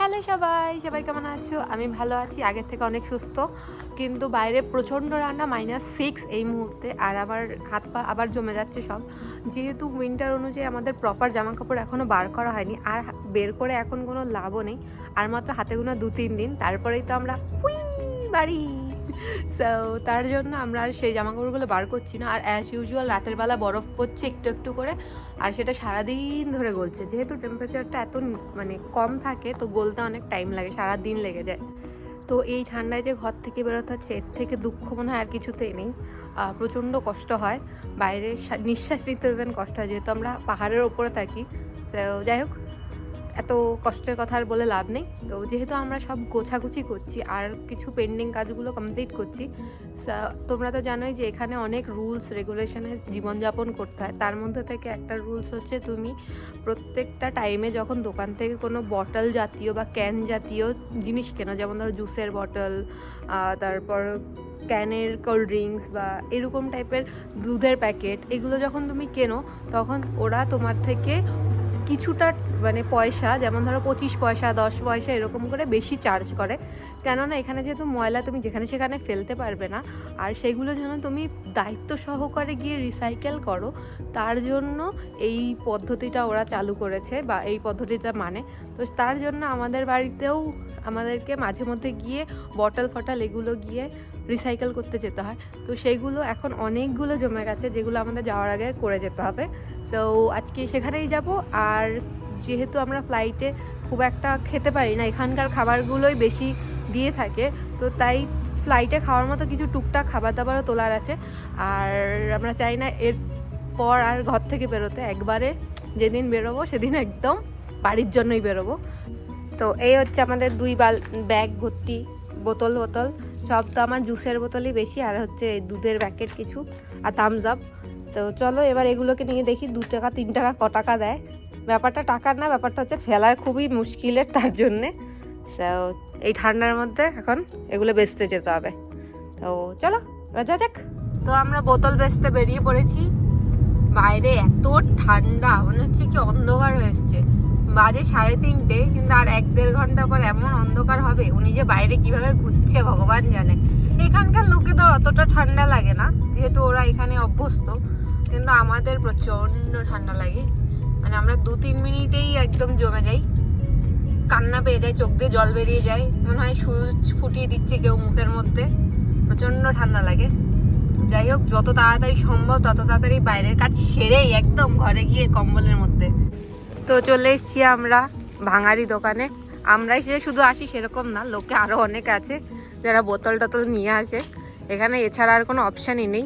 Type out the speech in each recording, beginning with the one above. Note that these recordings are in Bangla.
হ্যালো সবাই কেমন আছো? আমি ভালো আছি, আগের থেকে অনেক সুস্থ। কিন্তু বাইরে প্রচণ্ড ঠান্ডা, -6 এই মুহূর্তে। আর আমার হাত পা আবার জমে যাচ্ছে সব। যেহেতু উইন্টার অনুযায়ী আমাদের প্রপার জামাকাপড় এখনও বার করা হয়নি, আর বের করে এখন কোনো লাভও নেই। আর মাত্র হাতে গোনা 2-3 দিন, তারপরেই তো আমরা হুই বাড়ি। সো তার জন্য আমরা আর সেই জামাকাপড়গুলো বার করছি না। আর অ্যাজ ইউজুয়াল রাতের বেলা বরফ পড়ছে একটু একটু করে, আর সেটা সারাদিন ধরে গলছে। যেহেতু টেম্পারেচারটা এত কম থাকে, তো গলতে অনেক টাইম লাগে, সারাদিন লেগে যায়। তো এই ঠান্ডায় যে ঘর থেকে বেরোতে হচ্ছে, এর থেকে দুঃখ মনে হয় আর কিছুতেই নেই। প্রচণ্ড কষ্ট হয়, বাইরে নিঃশ্বাস নিতে দেবেন কষ্ট হয়, যেহেতু আমরা পাহাড়ের ওপরে থাকি। তো যাই হোক, এত কষ্টের কথা আর বলে লাভ নেই। তো যেহেতু আমরা সব গোছাগুছি করছি আর কিছু পেন্ডিং কাজগুলো কমপ্লিট করছি, তোমরা তো জানোই যে এখানে অনেক রুলস রেগুলেশনে জীবনযাপন করতে হয়। তার মধ্যে থেকে একটা রুলস হচ্ছে, তুমি প্রত্যেকটা টাইমে যখন দোকান থেকে কোনো বটল জাতীয় বা ক্যান জাতীয় জিনিস কেনো, যেমন ধরো জুসের বটল, তারপর ক্যানের কোল্ড ড্রিঙ্কস বা এরকম টাইপের দুধের প্যাকেট, এগুলো যখন তুমি কেনো, তখন ওরা তোমার থেকে কিছুটা পয়সা, যেমন ধরো 25 পয়সা 10 পয়সা এরকম করে বেশি চার্জ করে। কেননা এখানে যেহেতু ময়লা তুমি যেখানে সেখানে ফেলতে পারবে না, আর সেগুলো যেন তুমি দায়িত্ব সহকারে গিয়ে রিসাইকেল করো, তার জন্য এই পদ্ধতিটা ওরা চালু করেছে বা এই পদ্ধতিটা তো তার জন্য আমাদের বাড়িতেও আমাদেরকে মাঝে মধ্যে গিয়ে বটল ফটল এগুলো গিয়ে রিসাইকেল করতে যেতে হয়। তো সেইগুলো এখন অনেকগুলো জমে গেছে, যেগুলো আমাদের যাওয়ার আগে করে যেতে হবে। সো আজকে সেখানেই যাব। আর যেহেতু আমরা ফ্লাইটে খুব একটা খেতে পারি না, এখানকার খাবারগুলোই বেশি দিয়ে থাকে, তো তাই ফ্লাইটে খাওয়ার মতো কিছু টুকটাক খাবার দাবারও তোলার আছে। আর আমরা চাই না এরপর আর ঘর থেকে বেরোতে, একবারে যেদিন বেরোবো সেদিন একদম বাড়ির জন্যই বেরোবো। তো এই হচ্ছে আমাদের 2 ব্যাগ ভর্তি বোতল সব। তো আমার জুসের বোতলই বেশি, আর হচ্ছে দুধের প্যাকেট কিছু, আর থামস আপ। তো চলো এবার এগুলোকে নিয়ে দেখি 2 টাকা 3 টাকা ক টাকা দেয়। ব্যাপারটা টাকার না, ব্যাপারটা হচ্ছে ফেলার খুবই মুশকিলের, তার জন্যে। সো এই ঠান্ডার মধ্যে এখন এগুলো বেচতে যেতে হবে। তো চলো এবার যা যাক। তো আমরা বোতল বেচতে বেরিয়ে পড়েছি। বাইরে এত ঠান্ডা, মনে হচ্ছে কি অন্ধকার হয়ে এসছে। বাজে 3:30, কিন্তু আর 1-1.5 ঘন্টা পর এমন অন্ধকার হবে। উনি যে বাইরে কিভাবে ঘুরছে ভগবান জানে। এখানকার লোকেদের অতটা ঠান্ডা লাগে না, যেহেতু ওরা এখানে অভ্যস্ত, কিন্তু আমাদের প্রচন্ড ঠান্ডা লাগে। আমরা 2-3 মিনিটেই একদম জমে যাই, কান্না পেয়ে যায়, চোখ দিয়ে জল বেরিয়ে যায়, মনে হয় সুচ ফুটিয়ে দিচ্ছে কেউ মুখের মধ্যে। প্রচন্ড ঠান্ডা লাগে। যাই হোক, যত তাড়াতাড়ি সম্ভব তত তাড়াতাড়ি বাইরের কাজ সেরেই একদম ঘরে গিয়ে কম্বলের মধ্যে। তো চলে এসেছি আমরা ভাঙারি দোকানে। আমরাই সে শুধু আসি সেরকম না, লোকে আরও অনেক আছে যারা বোতল টোতল নিয়ে আসে এখানে। এছাড়া আর কোনো অপশানই নেই।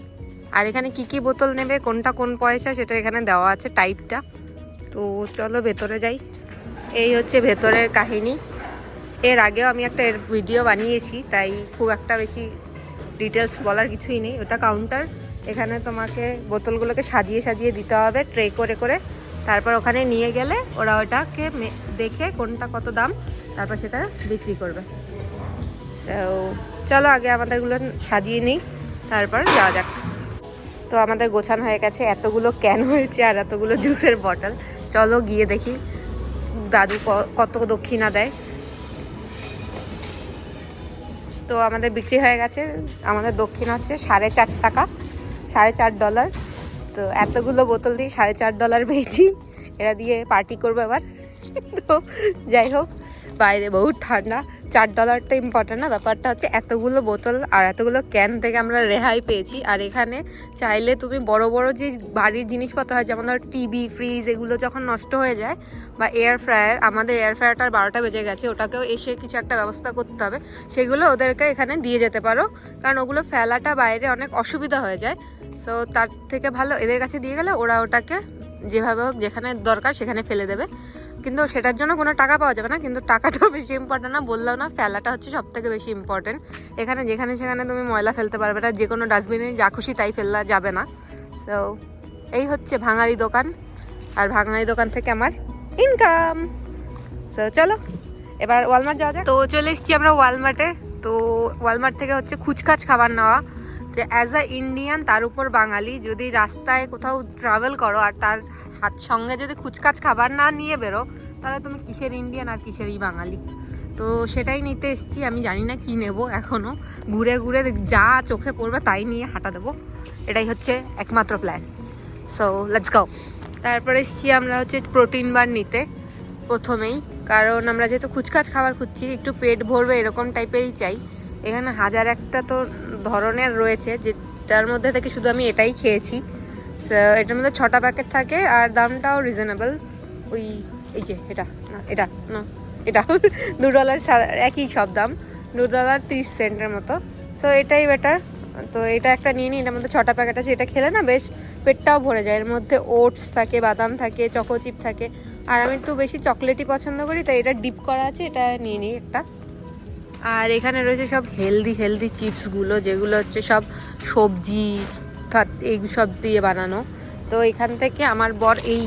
আর এখানে কি বোতল নেবে, কোনটা কোন পয়সা, সেটা এখানে দেওয়া আছে টাইপটা। তো চলো ভেতরে যাই। এই হচ্ছে ভেতরের কাহিনী। এর আগেও আমি একটা ভিডিও বানিয়েছি, তাই খুব একটা বেশি ডিটেলস বলার কিছুই নেই। ওটা কাউন্টার, এখানে তোমাকে বোতলগুলোকে সাজিয়ে সাজিয়ে দিতে হবে ট্রে করে করে। তারপর ওখানে নিয়ে গেলে ওরা ওটাকে দেখে কোনটা কত দাম, তারপর সেটা বিক্রি করবে। তো চলো আগে আমাদেরগুলো সাজিয়ে নিই, তারপর যাওয়া যাক। তো আমাদের গোছানো হয়ে গেছে, এতগুলো ক্যান হয়েছে আর এতগুলো জুসের বটল। চলো গিয়ে দেখি দাদু কত দক্ষিণা দেয়। তো আমাদের বিক্রি হয়ে গেছে, আমাদের দক্ষিণা হচ্ছে $4.5 $4.5। তো এতগুলো বোতল দিয়ে $4.5 পেয়েছি, এরা দিয়ে পার্টি করবো এবার। তো যাই হোক, বাইরে বহুত ঠান্ডা, $4টা ইম্পর্টেন্ট না, ব্যাপারটা হচ্ছে এতগুলো বোতল আর এতগুলো ক্যান থেকে আমরা রেহাই পেয়েছি। আর এখানে চাইলে তুমি বড় বড় যে বাড়ির জিনিসপত্র হয়, যেমন ধরো টিভি, ফ্রিজ, এগুলো যখন নষ্ট হয়ে যায়, বা এয়ার ফ্রায়ার, আমাদের এয়ার ফ্রায়ারটার 12টা বেজে গেছে, ওটাকেও এসে কিছু একটা ব্যবস্থা করতে হবে, সেগুলো ওদেরকে এখানে দিয়ে যেতে পারো, কারণ ওগুলো ফেলাটা বাইরে অনেক অসুবিধা হয়ে যায়। সো তার থেকে ভালো এদের কাছে দিয়ে গেলে ওরা ওটাকে যেভাবে হোক যেখানে দরকার সেখানে ফেলে দেবে। কিন্তু সেটার জন্য কোনো টাকা পাওয়া যাবে না, কিন্তু টাকাটাও বেশি ইম্পর্টেন্ট না, বললাম না, ফেলাটা হচ্ছে সব থেকে বেশি ইম্পর্টেন্ট। এখানে যেখানে সেখানে তুমি ময়লা ফেলতে পারবে না, যে কোনো ডাস্টবিনে যা খুশি তাই ফেলা যাবে না। তো এই হচ্ছে ভাঙারি দোকান, আর ভাঙারি দোকান থেকে আমার ইনকাম। তো চলো এবার ওয়ালমার্ট যাওয়া যায়। তো চলে এসেছি আমরা ওয়ালমার্টে। তো ওয়ালমার্ট থেকে হচ্ছে খুচখাচ খাবার নেওয়া, যে অ্যাজ আ ইন্ডিয়ান, তার উপর বাঙালি, যদি রাস্তায় কোথাও ট্রাভেল করো আর তার হাত সঙ্গে যদি কুচকাচ খাবার না নিয়ে বেরো তাহলে তুমি কিসের ইন্ডিয়ান আর কিসেরই বাঙালি। তো সেটাই নিতে এসেছি। আমি জানি না কি নেব এখনও, ঘুরে ঘুরে যা চোখে পড়বে তাই নিয়ে হাঁটা দেবো, এটাই হচ্ছে একমাত্র প্ল্যান। So let's go. তারপরে এসেছি আমরা হচ্ছে প্রোটিন বার নিতে প্রথমেই, কারণ আমরা যেহেতু কুচকাচ খাবার খুঁজছি, একটু পেট ভরবে এরকম টাইপেরই চাই। এখানে হাজার একটা তো ধরনের রয়েছে, যে তার মধ্যে থেকে শুধু আমি এটাই খেয়েছি। এটার মধ্যে 6টা প্যাকেট থাকে আর দামটাও রিজনেবল। ওই এই যে এটা না, এটা না, এটা $2 একই সব দাম, $2.30 মতো। সো এটাই বেটার। তো এটা একটা নিয়ে নিই, এটার মধ্যে 6টা প্যাকেট আছে। এটা খেলে না বেশ পেটটাও ভরে যায়। এর মধ্যে ওটস থাকে, বাদাম থাকে, চকো চিপ থাকে, আর আমি একটু বেশি চকলেটই পছন্দ করি, তাই এটা ডিপ করা আছে, এটা নিয়ে নিই একটা। আর এখানে রয়েছে সব হেলদি চিপসগুলো, যেগুলো হচ্ছে সব সবজি এই সব দিয়ে বানানো। তো এখান থেকে আমার বর এই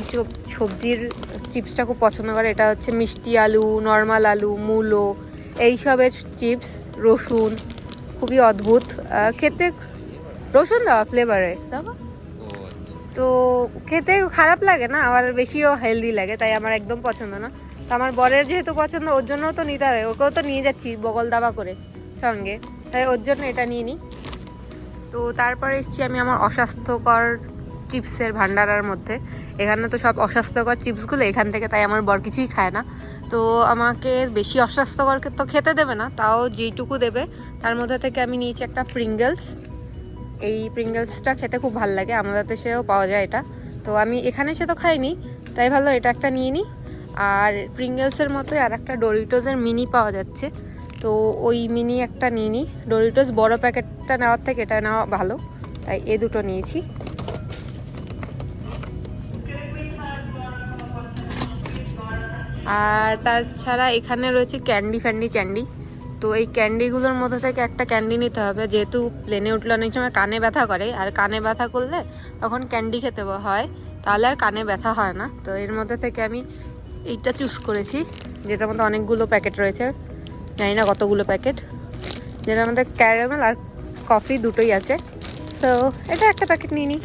সবজির চিপসটা খুব পছন্দ করে। এটা হচ্ছে মিষ্টি আলু, নর্মাল আলু, মূলো, এইসবের চিপস। রসুন খুবই অদ্ভুত খেতে, রসুন দেওয়া ফ্লেভারে দেখো, তো খেতে খারাপ লাগে না, আবার বেশিও হেলদি লাগে, তাই আমার একদম পছন্দ না। তো আমার বরের যেহেতু পছন্দ, ওর জন্যও তো নিতে হবে, ওকেও তো নিয়ে যাচ্ছি বগল দাবা করে সঙ্গে, তাই ওর জন্য এটা নিয়ে নিই। তো তারপরে এসেছি আমি আমার অস্বাস্থ্যকর চিপসের ভান্ডারার মধ্যে। এখানে তো সব অস্বাস্থ্যকর চিপসগুলো এখান থেকে, তাই আমার বর কিছুই খায় না। তো আমাকে বেশি অস্বাস্থ্যকর তো খেতে দেবে না, তাও যেইটুকু দেবে তার মধ্যে থেকে আমি নিয়েছি একটা প্রিঙ্গলস। এই প্রিঙ্গলসটা খেতে খুব ভালো লাগে, আমাদের দেশেও পাওয়া যায় এটা। তো আমি এখানে সে তো খাইনি, তাই ভালো এটা একটা নিয়ে নিই। আর প্রিঙ্গলসের মতোই আর একটা ডোরিটোসের মিনি পাওয়া যাচ্ছে, তো ওই মিনি একটা নিয়ে নিই। ডোরিটোস বড় প্যাকেটটা নেওয়ার থেকে এটা নেওয়া ভালো, তাই এ দুটো নিয়েছি। আর তাছাড়া এখানে রয়েছে চ্যান্ডি। তো এই ক্যান্ডিগুলোর মধ্যে থেকে একটা ক্যান্ডি নিতে হবে, যেহেতু প্লেনে উঠলে অনেক সময় কানে ব্যথা করে, আর কানে ব্যথা করলে তখন ক্যান্ডি খেতে হয়, তাহলে আর কানে ব্যথা হয় না। তো এর মধ্যে থেকে আমি এইটা চুজ করেছি, যেটার মধ্যে অনেকগুলো প্যাকেট রয়েছে, জানি না কতগুলো প্যাকেট, যেটার মধ্যে ক্যারামেল আর কফি দুটোই আছে। সো এটা একটা প্যাকেট নিয়ে নিই।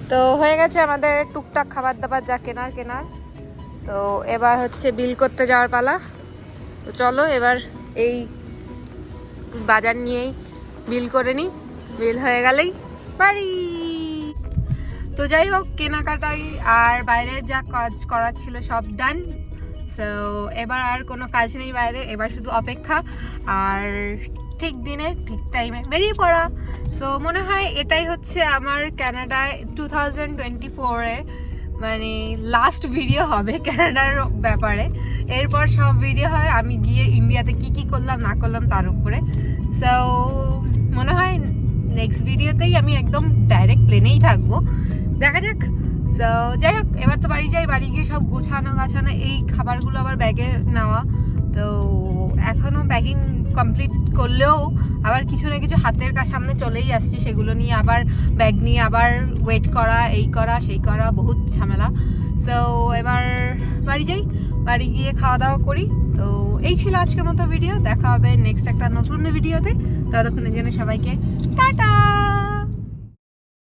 তো হয়ে গেছে আমাদের টুকটাক খাবার দাবার যা কেনার। তো এবার হচ্ছে বিল করতে যাওয়ার পালা। তো চলো এবার এই বাজার নিয়েই বিল করে নিই, বিল হয়ে গেলেই বাড়ি। তো যাই হোক, কেনাকাটাই আর বাইরের যা কাজ করার ছিল সব ডান। সো এবার আর কোনো কাজ নেই বাইরে, এবার শুধু অপেক্ষা আর ঠিক দিনে ঠিক টাইমে বেরিয়ে পড়া। সো মনে হয় এটাই হচ্ছে আমার কানাডায় 2024-এ মানে লাস্ট ভিডিও হবে কানাডার ব্যাপারে। এরপর সব ভিডিও হয় আমি গিয়ে ইন্ডিয়াতে কি করলাম না করলাম তার উপরে। সো মনে হয় নেক্সট ভিডিওতেই আমি একদম ডাইরেক্ট প্লেনেই থাকবো, দেখা যাক। সো যাই হোক, এবার তো বাড়ি যাই, বাড়ি গিয়ে সব গোছানো এই খাবারগুলো আবার ব্যাগে নেওয়া। তো এখনও ব্যাগিং কমপ্লিট করলেও আবার কিছু না কিছু হাতের সামনে চলেই আসছে, সেগুলো নিয়ে আবার ব্যাগ নিয়ে আবার ওয়েট করা, এই করা সেই করা, বহুত ঝামেলা। সো এবার বাড়ি যাই, বাড়ি গিয়ে খাওয়া দাওয়া করি। তো এই ছিল আজকের মতো ভিডিও, দেখা হবে নেক্সট একটা নতুন ভিডিওতে। ততক্ষণের জন্য সবাইকে টাটা।